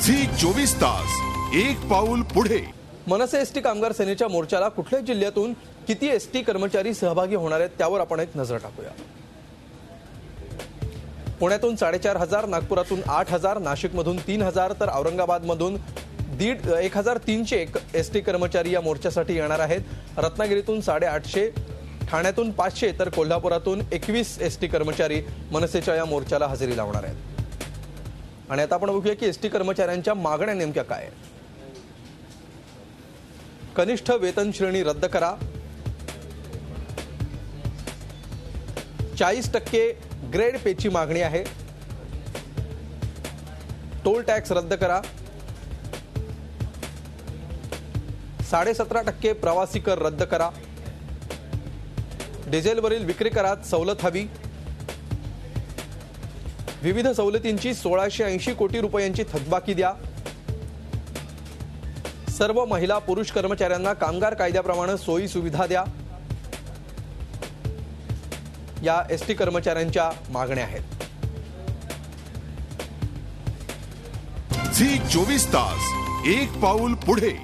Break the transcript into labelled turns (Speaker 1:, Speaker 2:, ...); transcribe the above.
Speaker 1: Zee 24 तास एक पाऊल पुढे।
Speaker 2: मनसे एसटी कामगार सेनेच्या मोर्चाला कुठल्या जिल्ह्यातून किती एसटी कर्मचारी सहभागी होणार आहेत त्यावर आपण एक नजर टाकूया। पुण्यातून 4500, नागपुरातून 8000, नाशिकमधून 3000 तर औरंगाबादमधून 1300 एसटी कर्मचारी या मोर्चासाठी येणार आहेत। रत्नागिरीतून 850, ठाण्यातून 500 तर कोल्हापुरातून 21 एसटी कर्मचारी मनसेच्या या मोर्चाला हजेरी लावणार आहेत। आणि आता आपण बघूया की एसटी कर्मचाऱ्यांच्या मागण्या नेमक्या काय आहेत। कनिष्ठ वेतन श्रेणी रद्द करा, 40% ग्रेड पेची मागणी आहे, टोल टॅक्स रद्द करा, 17.5% प्रवासी कर रद्द करा, डिझेलवरील विक्री करात सवलत हवी, विविध सवलतींची 1680 कोटी रुपयांची थकबाकी द्या, सर्व महिला पुरुष कर्मचाऱ्यांना कामगार कायद्याप्रमाणे सोयी सुविधा द्या, या एसटी कर्मचाऱ्यांच्या मागण्या आहेत।
Speaker 1: झी 24 तास एक पाऊल पुढे।